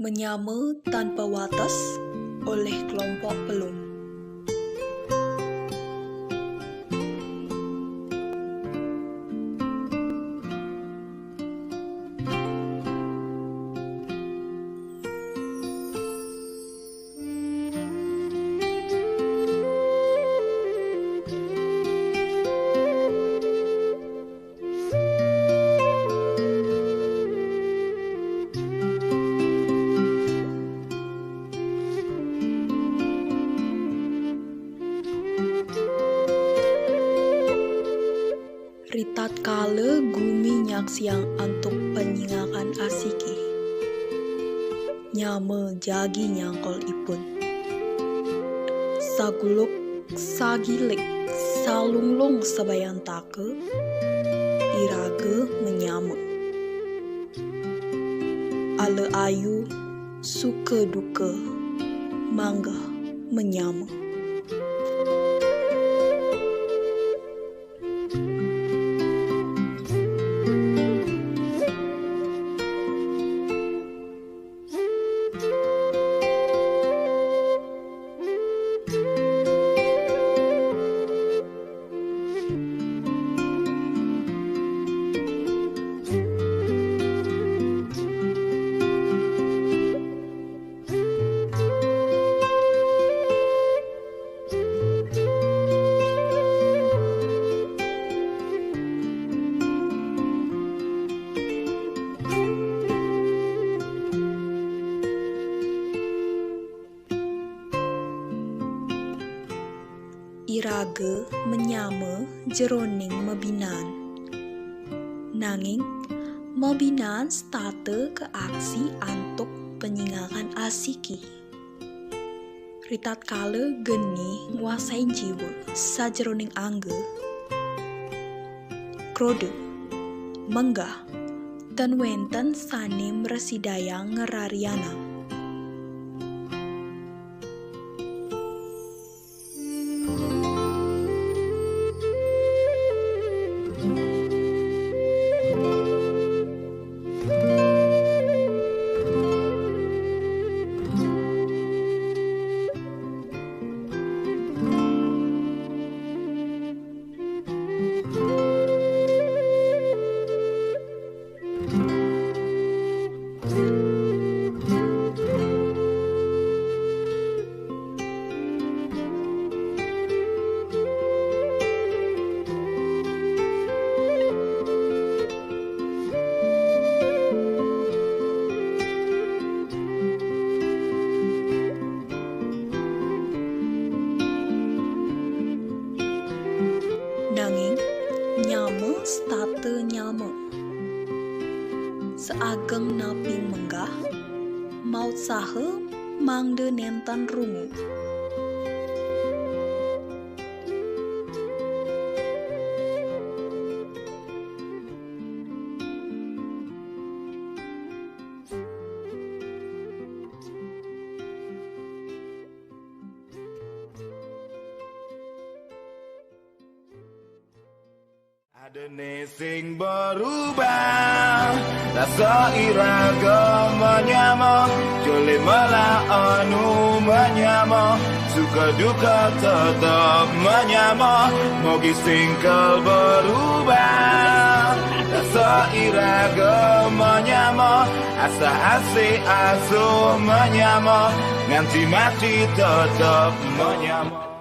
Menyama tanpa watas oleh kelompok pelum. Ritat kala gumi nyaksiang antuk penyingakan asiki. Nyama jagi nyangkol ipun. Saguluk sagilik salunglung sabayan take. Iraga menyama. Ale ayu suka duka mangga menyama. Iraga menyama jeroning mebinan. Nanging mebinan state ke aksi antuk penyingakan asiki. Ritat kala geni nguasain jiwa sajeroning angga. Krode, menggah, dan wenten sanim residayang ngerarianang. Nanging nyama state nyama. Seageng naping menggah, maut saha mangde nentan rungu. Adene sing berubah, rasa iraga menyama, jole malah anu menyama, suka duka tetap menyama, mogi singkel berubah, rasa iraga menyama, asa asih asuh menyama, nganti mati tetap menyama.